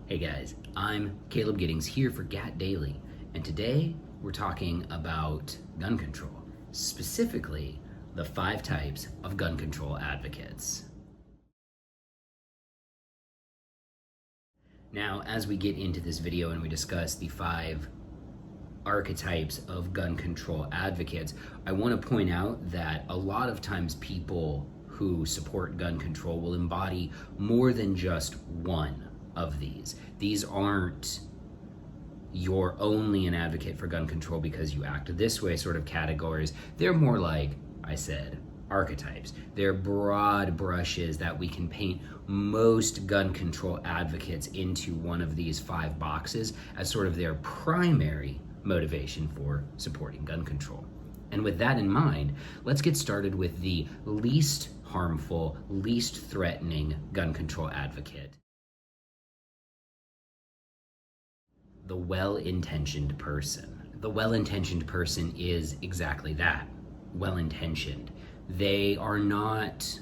Hey guys, I'm Caleb Giddings here for GAT Daily, and today we're talking about gun control, specifically the 5 types of gun control advocates. Now, as we get into this video and we discuss the 5 archetypes of gun control advocates, I want to point out that a lot of times people who support gun control will embody more than just one of these. These aren't you're only an advocate for gun control because you act this way sort of categories. They're more like I said, archetypes. They're broad brushes that we can paint most gun control advocates into one of these 5 boxes as sort of their primary motivation for supporting gun control. And with that in mind, let's get started with the least harmful, least threatening gun control advocate. The well-intentioned person. The well-intentioned person is exactly that, well-intentioned. They are not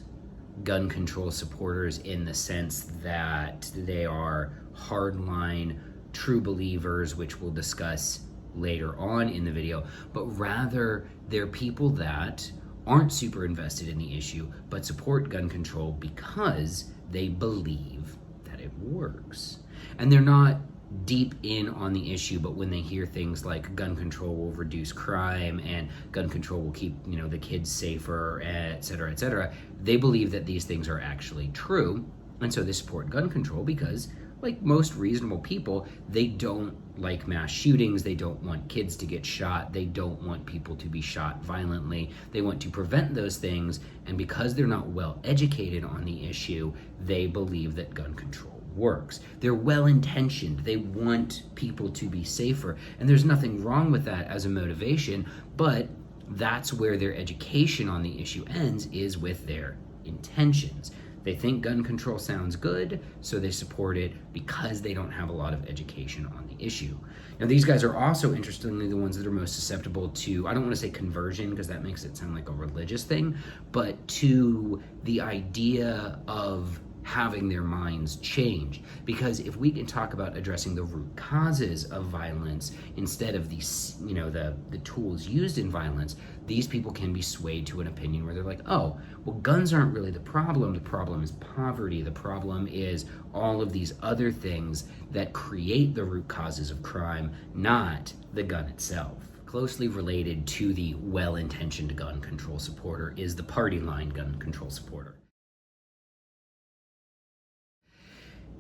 gun control supporters in the sense that they are hardline true believers, which we'll discuss later on in the video, but rather they're people that aren't super invested in the issue, but support gun control because they believe that it works. And they're not deep in on the issue, but when they hear things like gun control will reduce crime and gun control will keep, the kids safer, et cetera, they believe that these things are actually true. And so they support gun control because, like most reasonable people, they don't like mass shootings. They don't want kids to get shot. They don't want people to be shot violently. They want to prevent those things. And because they're not well educated on the issue, they believe that gun control works. They're well-intentioned. They want people to be safer. And there's nothing wrong with that as a motivation, but that's where their education on the issue ends, is with their intentions. They think gun control sounds good, so they support it because they don't have a lot of education on the issue. Now, these guys are also, interestingly, the ones that are most susceptible to, I don't want to say conversion because that makes it sound like a religious thing, but to the idea of having their minds change. Because if we can talk about addressing the root causes of violence instead of the tools used in violence, these people can be swayed to an opinion where they're like, oh, well, guns aren't really the problem is poverty. The problem is all of these other things that create the root causes of crime, not the gun itself. Closely related to the well-intentioned gun control supporter is the Partyline gun control supporter.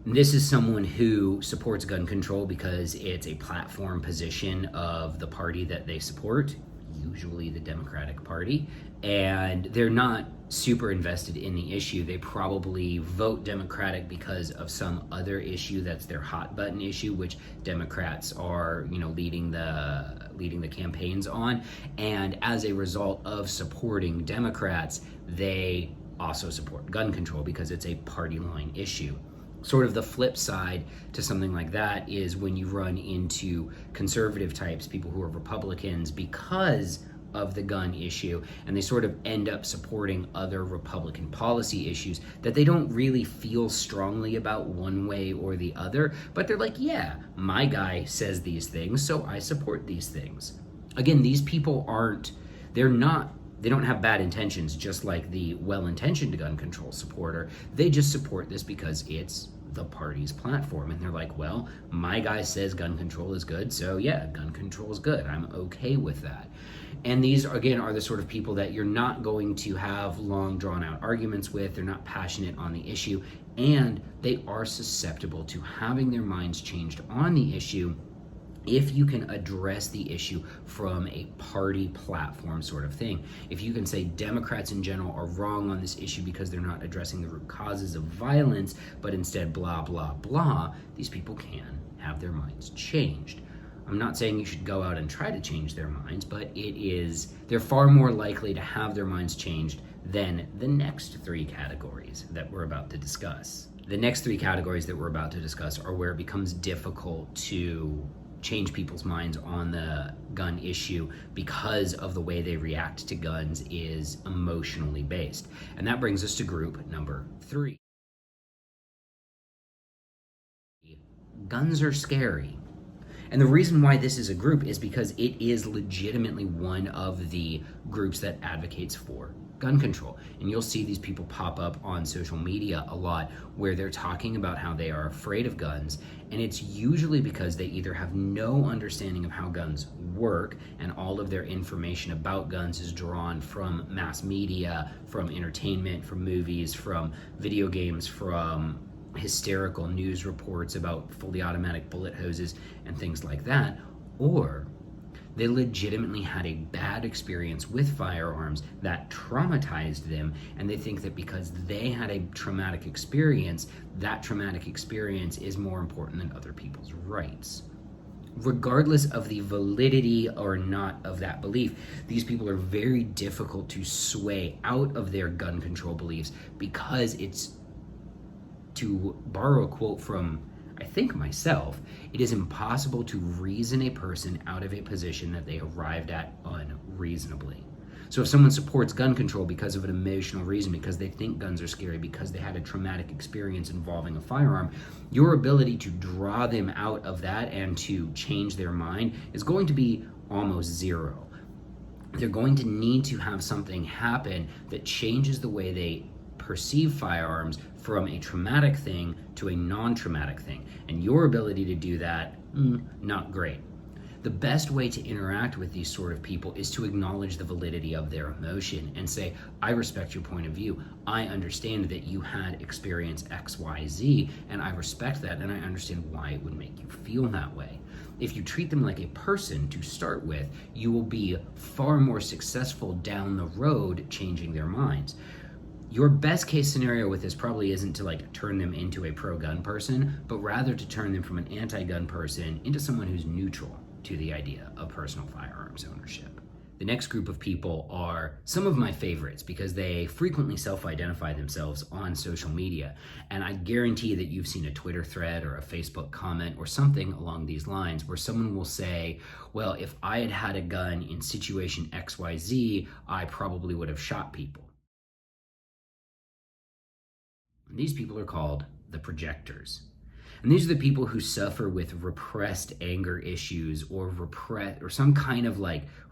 This is someone who supports gun control because it's a platform position of the party that they support, usually the Democratic Party, and they're not super invested in the issue. They probably vote Democratic because of some other issue that's their hot button issue, which Democrats are, leading the campaigns on. And as a result of supporting Democrats, they also support gun control because it's a party line issue. Sort of the flip side to something like that is when you run into conservative types, people who are Republicans, because of the gun issue, and they sort of end up supporting other Republican policy issues that they don't really feel strongly about one way or the other, but they're like, yeah, my guy says these things, so I support these things. Again, these people they don't have bad intentions, just like the well-intentioned gun control supporter. They just support this because it's the party's platform. And they're like, well, my guy says gun control is good, so yeah, gun control is good. I'm okay with that. And these, again, are the sort of people that you're not going to have long, drawn-out arguments with. They're not passionate on the issue, and they are susceptible to having their minds changed on the issue if you can address the issue from a party platform sort of thing. If you can say Democrats in general are wrong on this issue because they're not addressing the root causes of violence, but instead blah, blah, blah, these people can have their minds changed. I'm not saying you should go out and try to change their minds, but they're far more likely to have their minds changed than the next 3 categories that we're about to discuss. The next 3 categories that we're about to discuss are where it becomes difficult to change people's minds on the gun issue because of the way they react to guns is emotionally based. And that brings us to group number 3. guns are scary. And the reason why this is a group is because it is legitimately one of the groups that advocates for gun control. And you'll see these people pop up on social media a lot where they're talking about how they are afraid of guns. And it's usually because they either have no understanding of how guns work, and all of their information about guns is drawn from mass media, from entertainment, from movies, from video games, from hysterical news reports about fully automatic bullet hoses and things like that, or they legitimately had a bad experience with firearms that traumatized them, and they think that because they had a traumatic experience, that traumatic experience is more important than other people's rights. Regardless of the validity or not of that belief, these people are very difficult to sway out of their gun control beliefs, because it's, to borrow a quote from, I think, myself, it is impossible to reason a person out of a position that they arrived at unreasonably. So if someone supports gun control because of an emotional reason, because they think guns are scary, because they had a traumatic experience involving a firearm, your ability to draw them out of that and to change their mind is going to be almost zero. They're going to need to have something happen that changes the way they perceive firearms from a traumatic thing to a non-traumatic thing. And your ability to do that, not great. The best way to interact with these sort of people is to acknowledge the validity of their emotion and say, I respect your point of view. I understand that you had experience X, Y, Z, and I respect that, and I understand why it would make you feel that way. If you treat them like a person to start with, you will be far more successful down the road changing their minds. Your best case scenario with this probably isn't to turn them into a pro-gun person, but rather to turn them from an anti-gun person into someone who's neutral to the idea of personal firearms ownership. The next group of people are some of my favorites because they frequently self-identify themselves on social media. And I guarantee that you've seen a Twitter thread or a Facebook comment or something along these lines where someone will say, well, if I had had a gun in situation XYZ, I probably would have shot people. These people are called the projectors. And these are the people who suffer with repressed anger issues or some kind of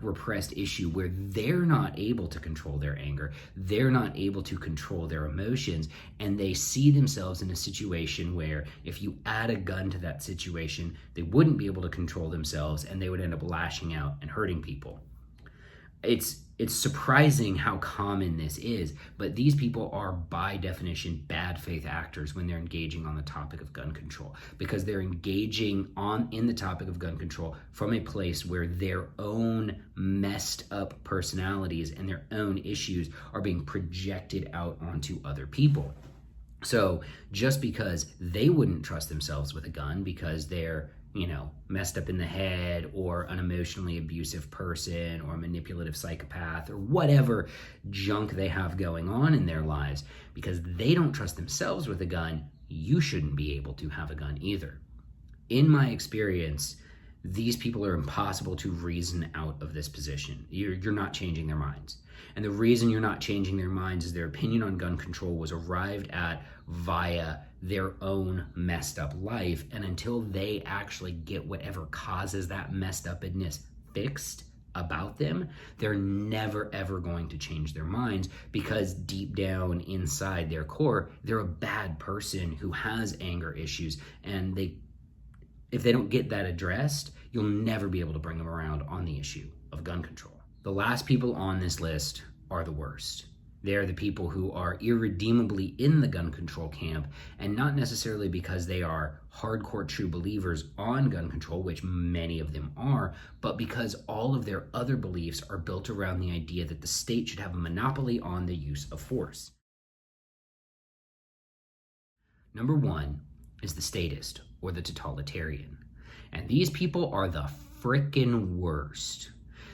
repressed issue where they're not able to control their anger. They're not able to control their emotions. And they see themselves in a situation where if you add a gun to that situation, they wouldn't be able to control themselves and they would end up lashing out and hurting people. It's surprising how common this is, but these people are by definition bad faith actors when they're engaging on the topic of gun control, because they're engaging in the topic of gun control from a place where their own messed up personalities and their own issues are being projected out onto other people. So just because they wouldn't trust themselves with a gun because they're messed up in the head, or an emotionally abusive person, or a manipulative psychopath, or whatever junk they have going on in their lives, because they don't trust themselves with a gun, you shouldn't be able to have a gun either. In my experience, these people are impossible to reason out of this position. You're not changing their minds. And the reason you're not changing their minds is their opinion on gun control was arrived at via their own messed up life. And until they actually get whatever causes that messed upness fixed about them, they're never ever going to change their minds, because deep down inside their core, they're a bad person who has anger issues. And if they don't get that addressed, you'll never be able to bring them around on the issue of gun control. The last people on this list are the worst. They're the people who are irredeemably in the gun control camp, and not necessarily because they are hardcore true believers on gun control, which many of them are, but because all of their other beliefs are built around the idea that the state should have a monopoly on the use of force. Number one is the statist, or the totalitarian. And these people are the frickin' worst.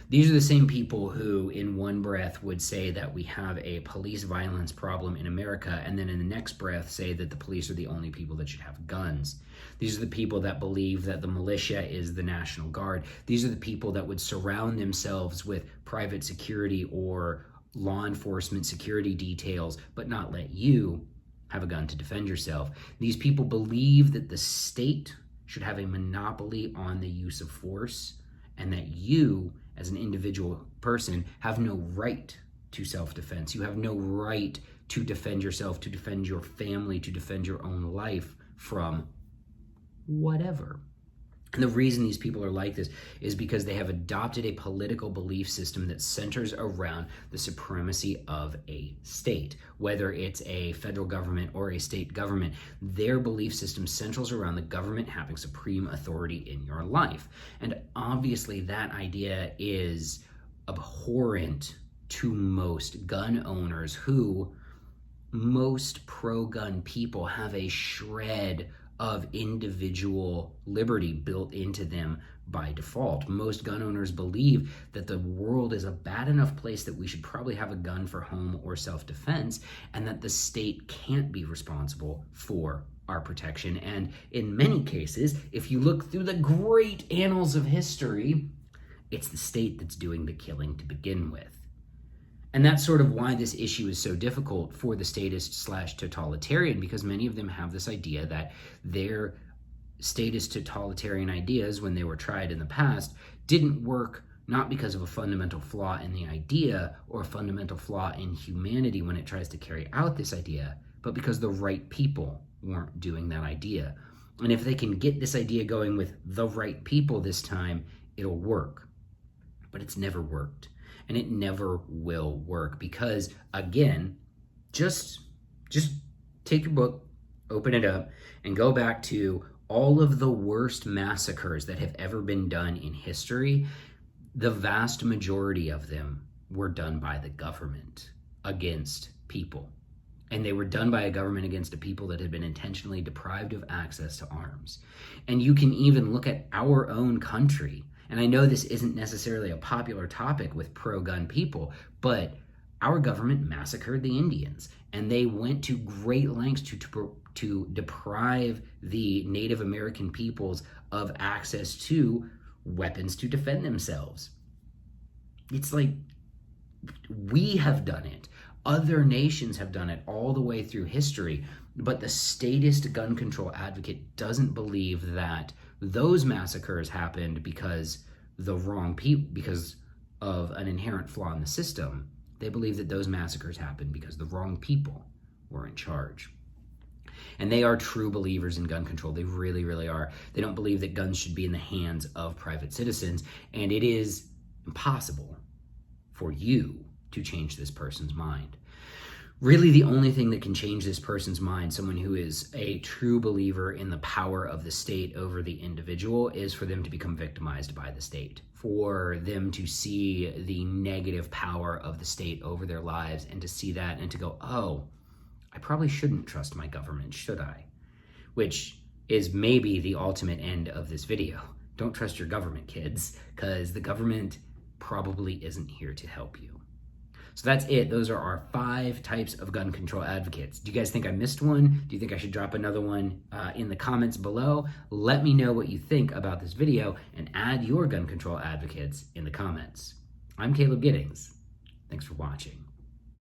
These are the same people who in one breath would say that we have a police violence problem in America, and then in the next breath say that the police are the only people that should have guns. These are the people that believe that the militia is the National Guard. These are the people that would surround themselves with private security or law enforcement security details, but not let you have a gun to defend yourself. These people believe that the state should have a monopoly on the use of force, and that you, as an individual person, have no right to self-defense. You have no right to defend yourself, to defend your family, to defend your own life from whatever. And the reason these people are like this is because they have adopted a political belief system that centers around the supremacy of a state. Whether it's a federal government or a state government, their belief system centers around the government having supreme authority in your life. And obviously that idea is abhorrent to most gun owners, who, most pro-gun people, have a shred of individual liberty built into them by default. Most gun owners believe that the world is a bad enough place that we should probably have a gun for home or self-defense, and that the state can't be responsible for our protection. And in many cases, if you look through the great annals of history, it's the state that's doing the killing to begin with. And that's sort of why this issue is so difficult for the statist/totalitarian, because many of them have this idea that their statist totalitarian ideas, when they were tried in the past, didn't work, not because of a fundamental flaw in the idea or a fundamental flaw in humanity when it tries to carry out this idea, but because the right people weren't doing that idea. And if they can get this idea going with the right people this time, it'll work. But it's never worked. And it never will work, because, again, just take your book, open it up, and go back to all of the worst massacres that have ever been done in history. The vast majority of them were done by the government against people. And they were done by a government against a people that had been intentionally deprived of access to arms. And you can even look at our own country. And I know this isn't necessarily a popular topic with pro-gun people, but our government massacred the Indians, and they went to great lengths to deprive the Native American peoples of access to weapons to defend themselves. It's like, we have done it. Other nations have done it all the way through history, but the statist gun control advocate doesn't believe that those massacres happened because the wrong people, because of an inherent flaw in the system. They believe that those massacres happened because the wrong people were in charge. And they are true believers in gun control. They really, really are. They don't believe that guns should be in the hands of private citizens, and it is impossible for you to change this person's mind. Really, the only thing that can change this person's mind, someone who is a true believer in the power of the state over the individual, is for them to become victimized by the state, for them to see the negative power of the state over their lives, and to see that and to go, oh, I probably shouldn't trust my government, should I? Which is maybe the ultimate end of this video. Don't trust your government, kids, because the government probably isn't here to help you. So that's it. Those are our 5 types of gun control advocates. Do you guys think I missed one? Do you think I should drop another one in the comments below? Let me know what you think about this video, and add your gun control advocates in the comments. I'm Caleb Giddings. Thanks for watching.